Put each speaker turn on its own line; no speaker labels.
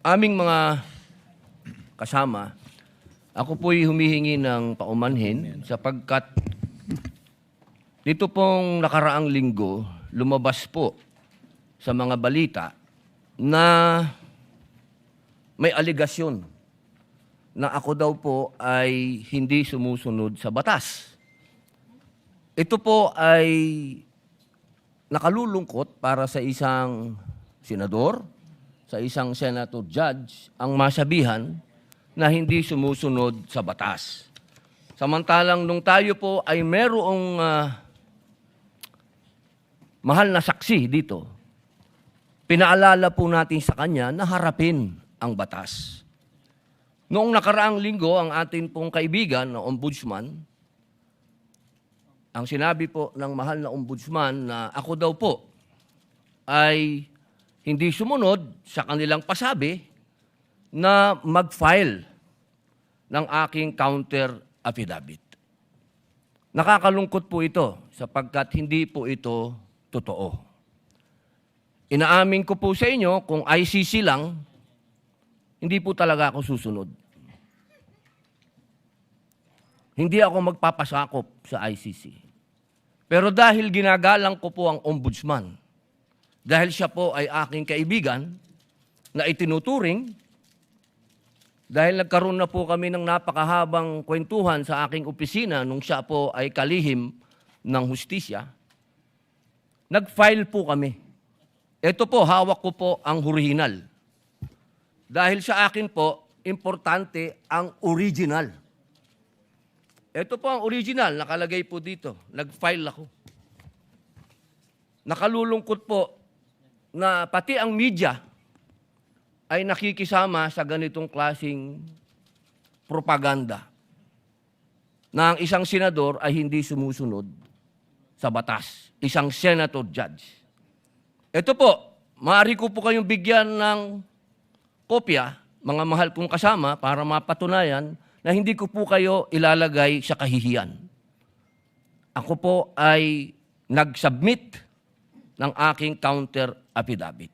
aming mga kasama, ako po'y humihingi ng paumanhin sapagkat dito pong nakaraang linggo, lumabas po sa mga balita na may aligasyon na ako daw po ay hindi sumusunod sa batas. Ito po ay nakalulungkot para sa isang senador, sa isang senator judge, ang masabihan na hindi sumusunod sa batas. Samantalang nung tayo po ay merong mahal na saksi dito, pinaalala po natin sa kanya na harapin ang batas. Noong nakaraang linggo, ang atin pong kaibigan na ombudsman, ang sinabi po ng mahal na ombudsman na ako daw po ay hindi sumunod sa kanilang pasabi na mag-file ng aking counter affidavit. Nakakalungkot po ito sapagkat hindi po ito totoo. Inaamin ko po sa inyo kung ICC lang, hindi po talaga ako susunod. Hindi ako magpapasakop sa ICC. Pero dahil ginagalang ko po ang ombudsman, dahil siya po ay aking kaibigan na itinuturing, dahil nagkaroon na po kami ng napakahabang kwentuhan sa aking opisina nung siya po ay kalihim ng hustisya, nag-file po kami. Ito po, hawak ko po ang original. Dahil sa akin po, importante ang original. Ito po ang original, nakalagay po dito. Nag-file ako. Nakalulungkot po na pati ang media ay nakikisama sa ganitong klaseng propaganda na ang isang senador ay hindi sumusunod sa batas. Isang senator judge. Ito po, maaari ko po kayong bigyan ng kopya, mga mahal kong kasama, para mapatunayan na hindi ko po kayo ilalagay sa kahihiyan. Ako po ay nag-submit ng aking counter affidavit.